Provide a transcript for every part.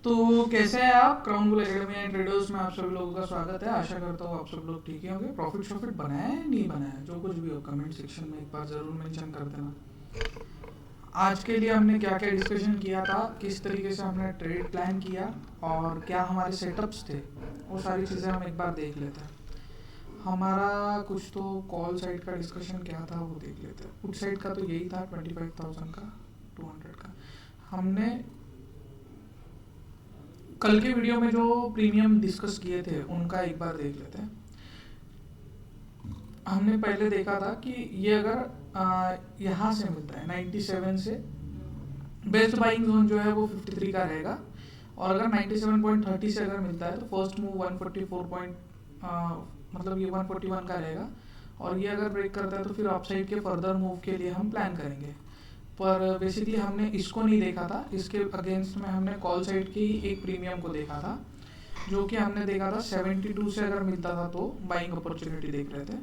तो कैसे हैं आप? Crown bull academy and traders में आप सभी लोगों का स्वागत है। आशा करता हूँ आप सब लोग ठीक ही होंगे। प्रॉफिट बनाया है नहीं बनाया, जो कुछ भी हो कमेंट सेक्शन में एक बार ज़रूर मेंशन कर देना। आज के लिए हमने क्या क्या डिस्कशन किया था, किस तरीके से हमने ट्रेड प्लान किया और क्या हमारे सेटअप्स थे, वो सारी चीज़ें हम एक बार देख लेते हैं। हमारा कुछ तो कॉल साइड का डिस्कशन क्या था वो देख लेते हैं। पुट साइड का तो यही था 25,000 का, 200 का। हमने कल के वीडियो में जो प्रीमियम डिस्कस किए थे उनका एक बार देख लेते हैं। हमने पहले देखा था कि ये अगर यहाँ से मिलता है 97 से, बेस्ट बाइंग जोन जो है वो 53 का रहेगा। और अगर 97.30 से अगर मिलता है तो फर्स्ट मूव 144 मतलब ये 141 का रहेगा। और ये अगर ब्रेक करता है तो फिर अपसाइड के फर्दर मूव के लिए हम प्लान करेंगे। पर बेसिकली हमने इसको नहीं देखा था, इसके अगेंस्ट में हमने कॉल साइड की एक प्रीमियम को देखा था, जो कि हमने देखा था 72 से अगर मिलता था तो बाइंग अपॉर्चुनिटी देख रहे थे।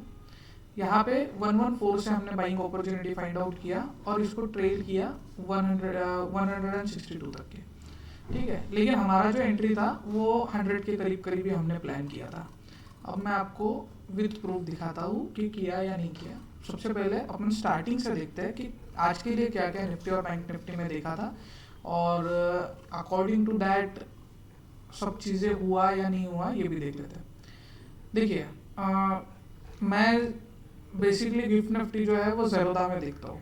यहाँ पे 114 से हमने बाइंग अपॉर्चुनिटी फाइंड आउट किया और इसको ट्रेड किया 162 तक के, ठीक है। लेकिन हमारा जो एंट्री था वो 100 के करीब करीब ही हमने प्लान किया था। अब मैं आपको विथ प्रूफ दिखाता हूँ कि किया या नहीं किया। सबसे पहले अपन स्टार्टिंग से देखते हैं कि आज के लिए क्या क्या निफ्टी और बैंक निफ्टी में देखा था और अकॉर्डिंग टू दैट सब चीज़ें हुआ या नहीं हुआ ये भी देख लेते हैं। देखिए मैं बेसिकली गिफ्ट निफ्टी जो है वो ज़ेरोधा में देखता हूँ,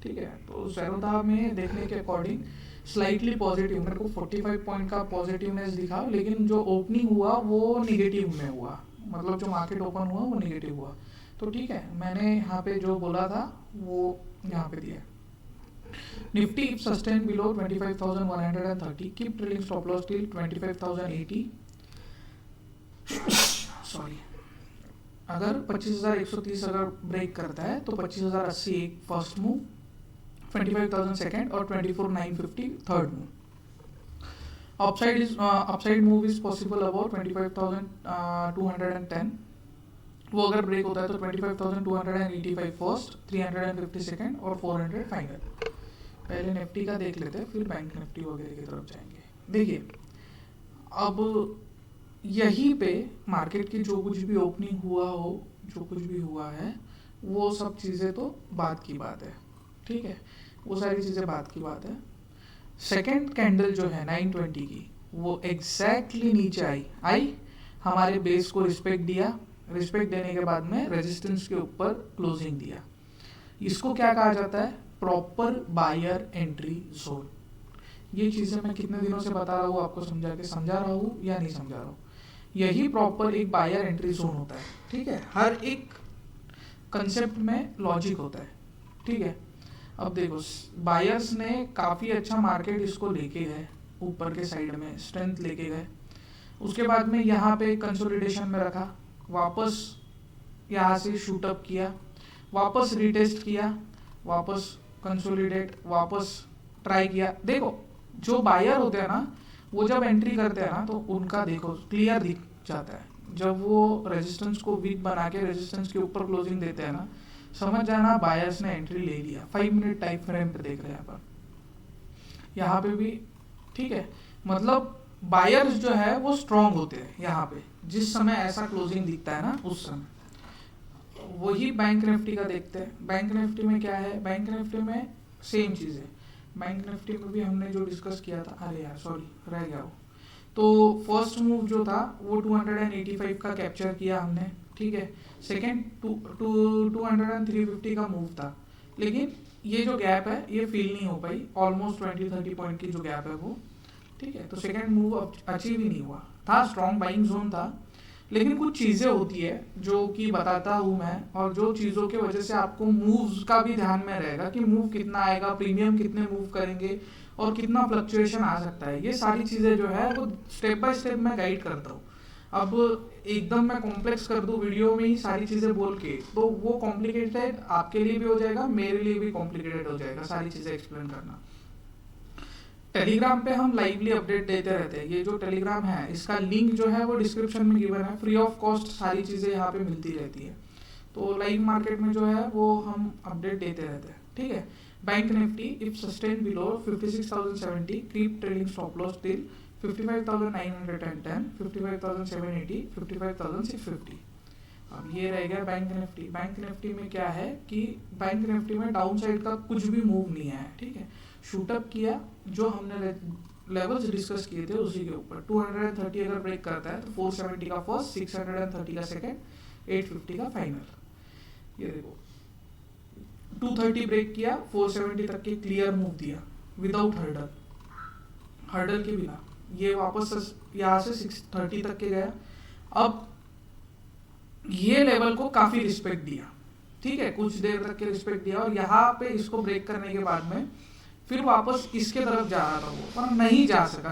ठीक है। तो ज़ेरोधा में देखने के अकॉर्डिंग स्लाइटली पॉजिटिव, मेरे को 45 पॉइंट का पॉजिटिवनेस दिखा, लेकिन जो ओपनिंग हुआ वो निगेटिव में हुआ, मतलब जो मार्केट ओपन हुआ वो निगेटिव हुआ। तो ठीक है, मैंने यहाँ पे जो बोला था वो यहाँ पे दिया। Nifty if sustain below 25,130, keep trailing stop loss till 25,080। Sorry, अगर 25,130 अगर ब्रेक करता है तो 25,080 एक फर्स्ट मूव, 25,000 सेकेंड और 24,950 third move. Upside move is possible about 25,210। वो अगर ब्रेक होता है तो 25,285 फर्स्ट, 350 सेकेंड और 400 फाइनल। पहले निफ्टी का देख लेते हैं, फिर बैंक निफ्टी वगैरह की तरफ जाएंगे। देखिए अब यहीं पे मार्केट की जो कुछ भी ओपनिंग हुआ हो, जो कुछ भी हुआ है, वो सब चीज़ें तो बात की बात है, ठीक है। वो सारी चीज़ें बात की बात है। सेकेंड कैंडल जो है 920 की, वो एग्जैक्टली नीचे आई हमारे बेस को रिस्पेक्ट दिया। रिस्पेक्ट देने के बाद में रेजिस्टेंस के ऊपर क्लोजिंग दिया। इसको क्या कहा जाता है? Proper buyer entry zone. ये चीज़ें मैं कितने दिनों से बता रहा हूँ आपको, समझा रहा हूँ या नहीं समझा रहा हूँ। यही प्रॉपर एक बायर एंट्री जोन होता है, ठीक है। हर एक कंसेप्ट में लॉजिक होता है, ठीक है। अब देखो बायर्स ने काफ़ी अच्छा मार्केट इसको लेके गए, ऊपर के साइड में स्ट्रेंथ लेके गए। उसके बाद में यहाँ पे कंसोलिडेशन में रखा, वापस यहाँ से शूट अप किया, वापस रिटेस्ट किया, वापस कंसोलिडेट, वापस ट्राई किया। देखो जो बायर होते हैं ना, वो जब एंट्री करते हैं ना तो उनका देखो क्लियर दिख जाता है। जब वो रेजिस्टेंस को वीक बना के रेजिस्टेंस के ऊपर क्लोजिंग देते हैं ना, समझ जाना बायर्स ने एंट्री ले लिया। 5 मिनट टाइम फ्रेम पे देख रहे हैं अपन, यहाँ पे भी, ठीक है। मतलब बायर्स जो है वो स्ट्रॉन्ग होते हैं यहाँ पे, जिस समय ऐसा क्लोजिंग दिखता है ना उस समय। वही बैंक निफ्टी का देखते हैं। बैंक निफ्टी में क्या है? बैंक निफ्टी में सेम चीज़ है। बैंक निफ्टी में भी हमने जो डिस्कस किया था, अरे यार सॉरी रह गया वो। तो फर्स्ट मूव जो था वो 285 का कैप्चर किया हमने, ठीक है। सेकेंड 200 350 का मूव था, लेकिन ये जो गैप है ये फील नहीं हो पाई, ऑलमोस्ट 20-30 पॉइंट की जो गैप है वो, ठीक है। तो सेकेंड मूव अचीव ही नहीं हुआ था। स्ट्रॉन्ग बाइंग जोन था, लेकिन कुछ चीज़ें होती है जो कि बताता हूँ मैं, और जो चीज़ों की वजह से आपको मूव्स का भी ध्यान में रहेगा कि मूव कितना आएगा, प्रीमियम कितने मूव करेंगे और कितना फ्लक्चुएशन आ सकता है। ये सारी चीज़ें जो है वो स्टेप बाय स्टेप मैं गाइड करता हूँ। अब एकदम मैं कॉम्प्लेक्स कर दूँ वीडियो में ही सारी चीज़ें बोल के, तो वो कॉम्प्लिकेटेड आपके लिए भी हो जाएगा, मेरे लिए भी कॉम्प्लिकेटेड हो जाएगा सारी चीज़ें एक्सप्लेन करना। टेलीग्राम पे हम लाइवली अपडेट देते रहते हैं। ये जो टेलीग्राम है इसका लिंक जो है वो डिस्क्रिप्शन में गिवन है। फ्री ऑफ कॉस्ट सारी चीज़ें यहाँ पे मिलती रहती है। तो लाइव मार्केट में जो है वो हम अपडेट देते रहते हैं, ठीक है। Bank Nifty if sustain below 56,070 keep trailing stop loss till 55,910, 55,780, 55,650। अब ये रह गया बैंक निफ्टी। बैंक निफ्टी में क्या है कि बैंक निफ्टी में डाउन साइड का कुछ भी मूव नहीं है, ठीक है। शूटअप किया, जो हमने लेवल्स डिस्कस किए थे उसी के ऊपर 230 अगर ब्रेक करता है तो 470 का फर्स्ट, 630 का सेकंड, 850 का फाइनल। ये देखो 230 ब्रेक किया, 470 तक के क्लियर मूव दिया विदाउट हर्डल के बिना। ये वापस यहाँ से 630 तक के गया। अब ये लेवल को काफी रिस्पेक्ट दिया, ठीक है, कुछ देर तक के रिस्पेक्ट दिया और यहाँ पे इसको ब्रेक करने के बाद में फिर वापस इसके तरफ जा रहा था वो, पर नहीं जा सका।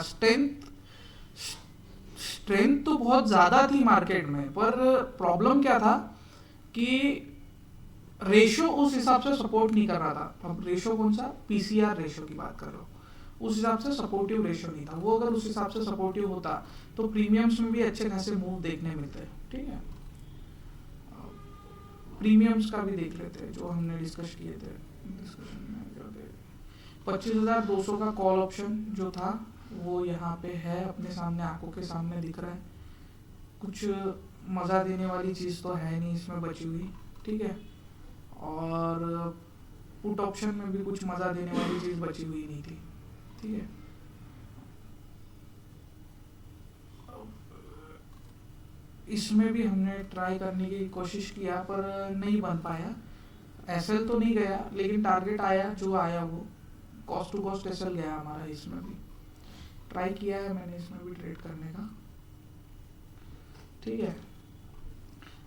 स्ट्रेंथ तो बहुत ज्यादा थी मार्केट में, पर प्रॉब्लम क्या था कि रेशो उस हिसाब से सपोर्ट नहीं कर रहा था। अब रेशो कौन सा, पीसीआर रेशो की बात कर रहा हूँ, उस हिसाब से सपोर्टिव रेशो नहीं था वो। अगर उस हिसाब से सपोर्टिव होता तो प्रीमियम्स में भी अच्छे खासे मूव देखने मिलते, ठीक है। प्रीमियम्स का भी देख लेते हैं जो हमने डिस्कस किए थे डिस्कशन में। 25,200 का कॉल ऑप्शन जो था वो यहाँ पे है, अपने सामने आंखों के सामने दिख रहा है। कुछ मज़ा देने वाली चीज़ तो है नहीं इसमें बची हुई, ठीक है। और पुट ऑप्शन में भी कुछ मज़ा देने वाली चीज़ बची हुई नहीं थी, ठीक है। इसमें भी हमने ट्राई करने की कोशिश किया पर नहीं बन पाया। एसएल तो नहीं गया, लेकिन टारगेट आया जो आया वो कॉस्ट टू कॉस्ट एसएल गया हमारा। इसमें भी ट्राई किया है मैंने इसमें भी ट्रेड करने का, ठीक है।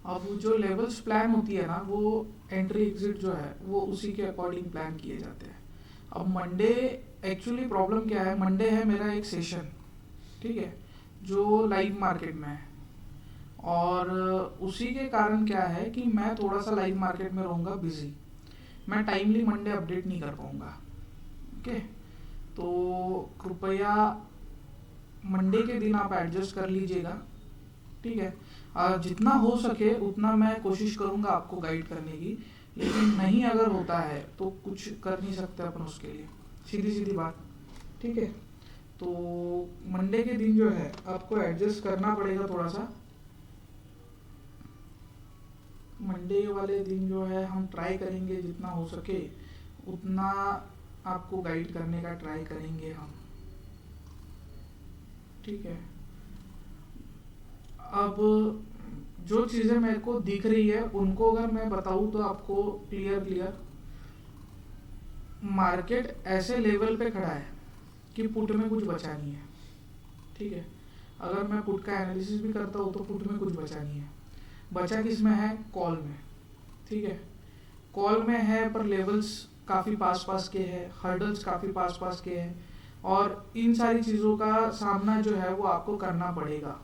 अब जो लेवल्स प्लान होती है ना, वो एंट्री एग्जिट जो है वो उसी के अकॉर्डिंग प्लान किए जाते हैं। अब मंडे एक्चुअली प्रॉब्लम क्या है, मंडे है मेरा एक सेशन, ठीक है, जो लाइव मार्केट में है। और उसी के कारण क्या है कि मैं थोड़ा सा लाइव मार्केट में रहूँगा बिजी, मैं टाइमली मंडे अपडेट नहीं कर पाऊँगा, ओके। तो कृपया मंडे के दिन आप एडजस्ट कर लीजिएगा, ठीक है। जितना हो सके उतना मैं कोशिश करूँगा आपको गाइड करने की, लेकिन नहीं अगर होता है तो कुछ कर नहीं सकते अपन उसके लिए, सीधी सीधी बात, ठीक है। तो मंडे के दिन जो है आपको एडजस्ट करना पड़ेगा थोड़ा सा। मंडे वाले दिन जो है हम ट्राई करेंगे जितना हो सके उतना आपको गाइड करने का ट्राई करेंगे हम, ठीक है। अब जो चीज़ें मेरे को दिख रही है उनको अगर मैं बताऊँ तो आपको क्लियर मार्केट ऐसे लेवल पे खड़ा है कि पुट में कुछ बचा नहीं है, ठीक है। अगर मैं पुट का एनालिसिस भी करता हूँ तो पुट में कुछ बचा नहीं है। बचा किस में है, कॉल में, ठीक है। कॉल में है पर लेवल्स काफ़ी पास के हैं, हर्डल्स काफ़ी पास के हैं, और इन सारी चीज़ों का सामना जो है वो आपको करना पड़ेगा,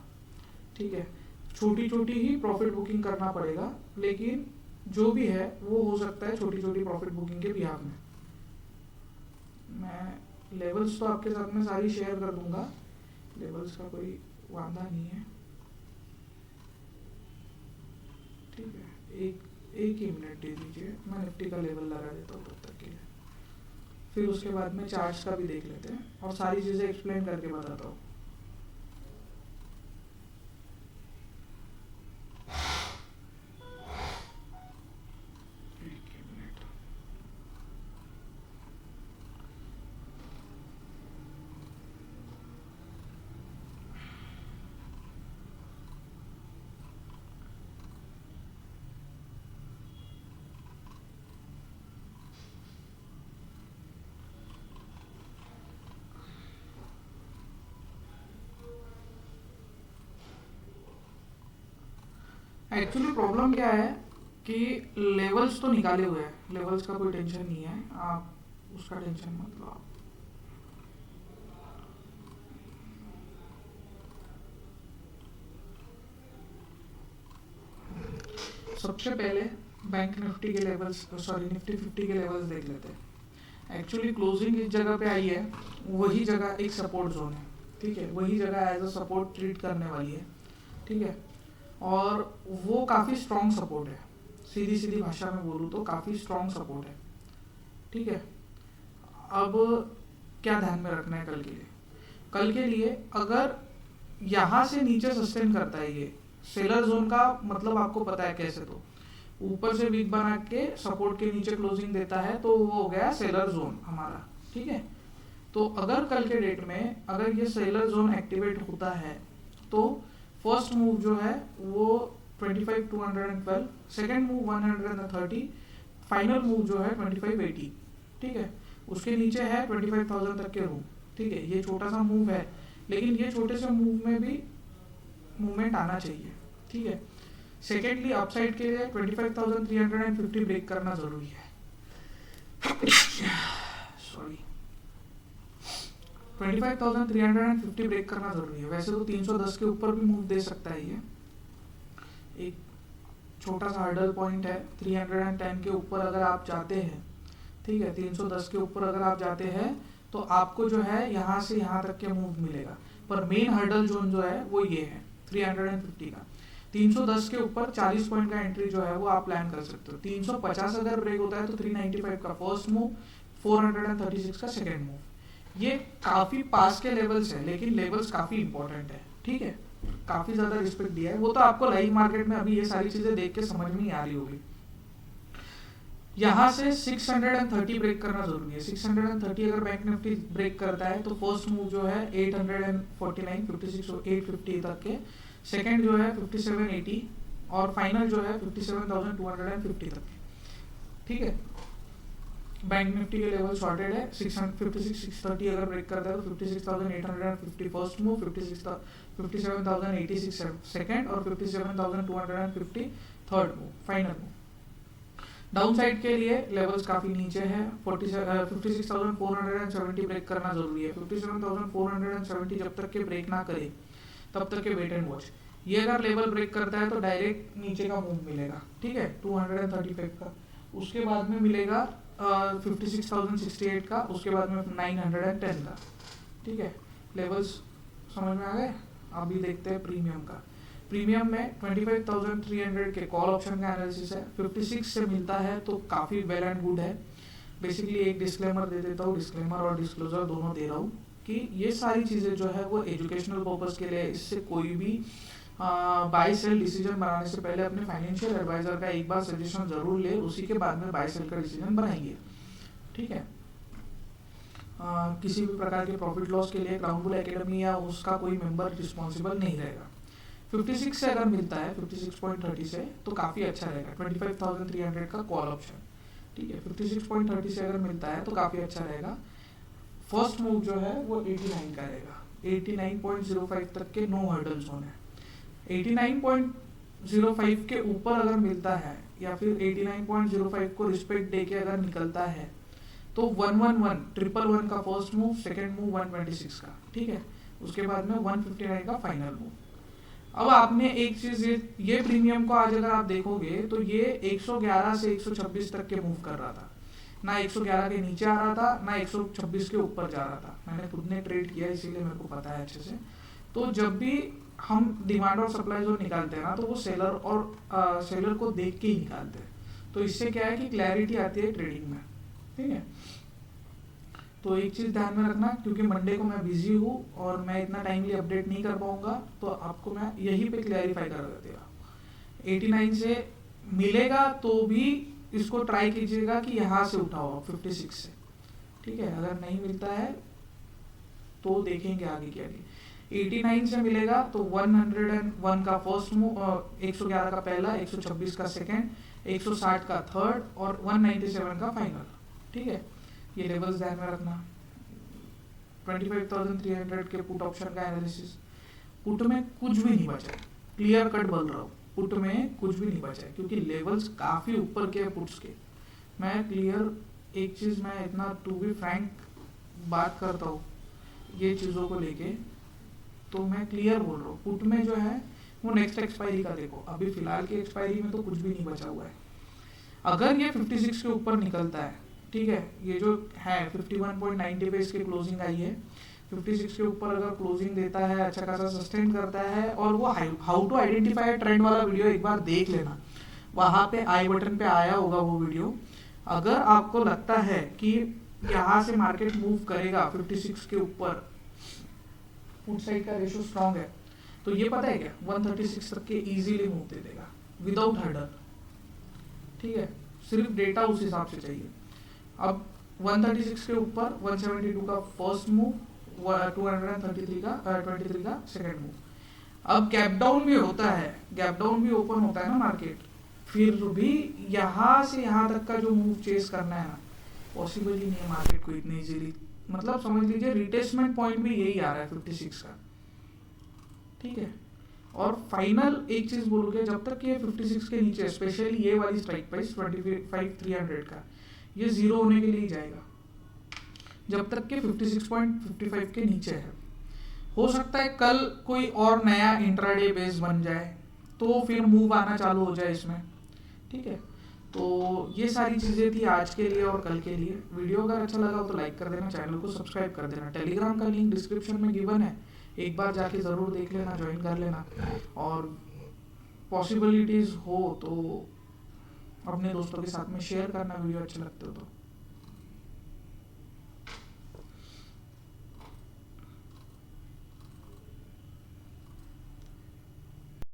ठीक है। छोटी छोटी ही प्रॉफिट बुकिंग करना पड़ेगा, लेकिन जो भी है वो हो सकता है छोटी छोटी प्रॉफिट बुकिंग के बिहाफ में। मैं लेवल्स तो आपके साथ में सारी शेयर कर दूंगा, लेवल्स का कोई वादा नहीं है, ठीक है। एक ही मिनट दे दीजिए, मैं निफ्टी का लेवल लगा देता हूँ तब तक के लिए, फिर उसके बाद में चार्ट्स का भी देख लेते हैं और सारी चीज़ें एक्सप्लेन करके बताता हूँ। एक्चुअली प्रॉब्लम क्या है कि लेवल्स तो निकाले हुए हैं, लेवल्स का कोई टेंशन नहीं है, आप उसका टेंशन मत लो। आप सबसे पहले बैंक निफ्टी के लेवल्स, सॉरी निफ्टी 50 के लेवल्स देख लेते हैं। एक्चुअली क्लोजिंग इस जगह पे आई है, वही जगह एक सपोर्ट जोन है, ठीक है, वही जगह एज अ सपोर्ट ट्रीट करने वाली है, ठीक है। और वो काफ़ी स्ट्रॉन्ग सपोर्ट है, सीधी भाषा में बोलूँ तो काफ़ी स्ट्रॉन्ग सपोर्ट है, ठीक है। अब क्या ध्यान में रखना है कल के लिए अगर यहाँ से नीचे सस्टेन करता है ये सेलर जोन का मतलब आपको पता है कैसे, तो ऊपर से वीक बना के सपोर्ट के नीचे क्लोजिंग देता है तो वो हो गया सेलर जोन हमारा, ठीक है। तो अगर कल के डेट में अगर ये सेलर जोन एक्टिवेट होता है तो फर्स्ट मूव जो है वो 25,212, सेकेंड मूव 130, फाइनल मूव जो है 2580, ठीक है। उसके नीचे है 25,000 तक के रूम, ठीक है। ये छोटा सा मूव है लेकिन ये छोटे से मूव में भी मूवमेंट आना चाहिए, ठीक है। सेकेंडली अपसाइड के लिए 25,350 ब्रेक करना जरूरी है सॉरी 25,350 ब्रेक करना जरूरी है। वैसे तो 310 के ऊपर भी मूव दे सकता है ये, एक छोटा सा हर्डल पॉइंट है 310 के ऊपर अगर आप जाते हैं, ठीक है, 310 के ऊपर अगर आप जाते हैं तो आपको जो है यहाँ से यहाँ तक के मूव मिलेगा, पर मेन हर्डल जोन जो है वो ये है 350 का। 310 के ऊपर 40 पॉइंट का एंट्री जो है वो आप प्लान कर सकते हो। 350 अगर ब्रेक होता है तो 395 का फर्स्ट मूव, 436 का सेकेंड मूव। ये काफी पास के लेवल्स है लेकिन लेवल्स काफी इंपॉर्टेंट है, ठीक है। काफी ज्यादा रिस्पेक्ट दिया है, वो तो आपको लाइव मार्केट में अभी ये सारी चीजें देख के समझ में नहीं आ रही होगी। यहाँ से 630 ब्रेक करना जरूरी है। 630 अगर बैंक निफ्टी ब्रेक करता है तो फर्स्ट मूव जो है 849, 56 850 तक के, सेकंड जो है 5780 और फाइनल जो है 57,250 तक के, ठीक है। बैंक निफ्टी के लेवल शॉर्टेड है 630 अगर ब्रेक करता है तो 56,850 फर्स्ट मूव, 57,086 सेकंड और 57,250 third move, final move. Down side के लिए लेवल्स काफी नीचे है, 56,470 ब्रेक करना जरूरी है। 57,470 जब तक के ब्रेक ना करे तब तक के वेट एंड वॉच। ये अगर लेवल ब्रेक करता है तो डायरेक्ट नीचे का मूव मिलेगा, ठीक है, 235 का। उसके बाद में मिलेगा 56,068 का, उसके बाद में 910 का, ठीक है। लेवल्स समझ में आ गए। अभी देखते हैं प्रीमियम का। प्रीमियम में 25,300 के कॉल ऑप्शन का एनालिसिस है, 56 से मिलता है तो काफ़ी वेल एंड गुड है। बेसिकली एक डिस्क्लेमर दे देता हूँ, डिस्क्लेमर और डिस्क्लोजर दोनों दे रहा हूँ कि ये सारी चीज़ें जो है वो एजुकेशनल पर्पज़ के लिए। इससे कोई भी बाय सेल डिसीजन बनाने से पहले अपने फाइनेंशियल एडवाइजर का एक बार सजेशन जरूर ले, उसी के बाद में बाय सेल का डिसीजन बनाएंगे, ठीक है। किसी भी प्रकार के प्रॉफिट लॉस के लिए क्राउन बुल एकेडमी या उसका कोई मेंबर रिस्पॉन्सिबल नहीं रहेगा। 56 से अगर मिलता है 56.30 से तो काफ़ी अच्छा रहेगा। 25,300 का कॉल ऑप्शन, ठीक है, 56.30 से अगर मिलता है तो काफ़ी अच्छा रहेगा। फर्स्ट मूव जो है वो 89 का रहेगा, 89.05 तक के नो हर्डल जोन है। 89.05 के ऊपर अगर मिलता है या फिर 89.05 को रिस्पेक्ट दे के अगर निकलता है तो 111 का फर्स्ट मूव, सेकेंड मूव 126 का, ठीक है। उसके बाद में 159 का फाइनल मूव। अब आपने एक चीज ये प्रीमियम को आज अगर आप देखोगे तो ये 111 से 126 तक के मूव कर रहा था, ना 111 के नीचे आ रहा था ना 126 के ऊपर जा रहा था। मैंने खुद ने ट्रेड किया इसीलिए मेरे को पता है अच्छे से। तो जब भी हम डिमांड और सप्लाई जो निकालते हैं ना तो वो सेलर और सेलर को देख के ही निकालते हैं। तो इससे क्या है कि क्लैरिटी आती है ट्रेडिंग में, ठीक है। तो एक चीज़ ध्यान में रखना, क्योंकि मंडे को मैं बिजी हूँ और मैं इतना टाइमली अपडेट नहीं कर पाऊंगा, तो आपको मैं यहीं पे क्लैरिफाई कर दे रहा हूँ। 89 से मिलेगा तो भी इसको ट्राई कीजिएगा कि यहाँ से उठाओ 56 से, ठीक है। अगर नहीं मिलता है तो देखेंगे आगे क्या। 89 से मिलेगा तो 101 का फर्स्ट मूव, 111 का पहला, 126 का सेकेंड, 160 का थर्ड और 197 का फाइनल, ठीक है। ये लेवल्स ध्यान में रखना। 25,300 के पुट ऑप्शन का एनालिसिस। पुट में कुछ भी नहीं बचा है, क्लियर कट बोल रहा हूँ, पुट में कुछ भी नहीं बचा है क्योंकि लेवल्स काफ़ी ऊपर के पुट्स के। मैं क्लियर एक चीज़, मैं इतना टू बी फ्रैंक बात करता हूँ ये चीज़ों को लेके, तो मैं क्लियर बोल रहा हूँ। पुट में जो है वो नेक्स्ट एक्सपायरी का देखो, अभी फिलहाल की एक्सपायरी में तो कुछ भी नहीं बचा हुआ है। अगर ये 56 के ऊपर निकलता है, ठीक है, ये जो है 51.90 पे इसकी क्लोजिंग आई है, 56 के ऊपर अगर क्लोजिंग देता है, अच्छा खासा सस्टेन करता है, और वो हाउ टू आइडेंटिफाई ट्रेंड वाला वीडियो एक बार देख लेना, वहाँ पे आई बटन पे आया होगा वो वीडियो। अगर आपको लगता है कि यहाँ से मार्केट मूव करेगा 56 के ऊपर, पुट साइड का रेशियो स्ट्रांग है, तो ये पता है क्या 136 तक के इजीली मूव दे देगा विदाउट हर्डर। ठीक है, सिर्फ डेटा उस हिसाब से चाहिए। अब 136 के ऊपर 172 का फर्स्ट मूव, 233 का सेकंड मूव। अब गैप डाउन भी होता है, गैप डाउन भी ओपन होता है ना मार्केट, फिर भी यहाँ से यहाँ तक का जो मूव चेस करना है ना, पॉसिबल ही नहीं है मार्केट को इतनी इजीली। मतलब समझ लीजिए रिटेस्टमेंट पॉइंट भी यही आ रहा है 56 का। ठीक है, और फाइनल एक चीज बोलोगे, जब तक ये 56 के नीचे, स्पेशली ये वाली स्ट्राइक प्राइस 25,300 का, ये जीरो होने के लिए जाएगा जब तक के 56.55 के नीचे है। हो सकता है कल कोई और नया इंट्राडे बेस बन जाए तो फिर मूव आना चालू हो जाए इसमें। ठीक है, तो ये सारी चीज़ें थी आज के लिए और कल के लिए। वीडियो अगर अच्छा लगा हो तो लाइक कर देना, चैनल को सब्सक्राइब कर देना। टेलीग्राम का लिंक डिस्क्रिप्शन में गिवन है, एक बार जाके ज़रूर देख लेना, ज्वाइन कर लेना, और पॉसिबिलिटीज़ हो तो अपने दोस्तों के साथ में शेयर करना वीडियो अच्छे लगते हो तो।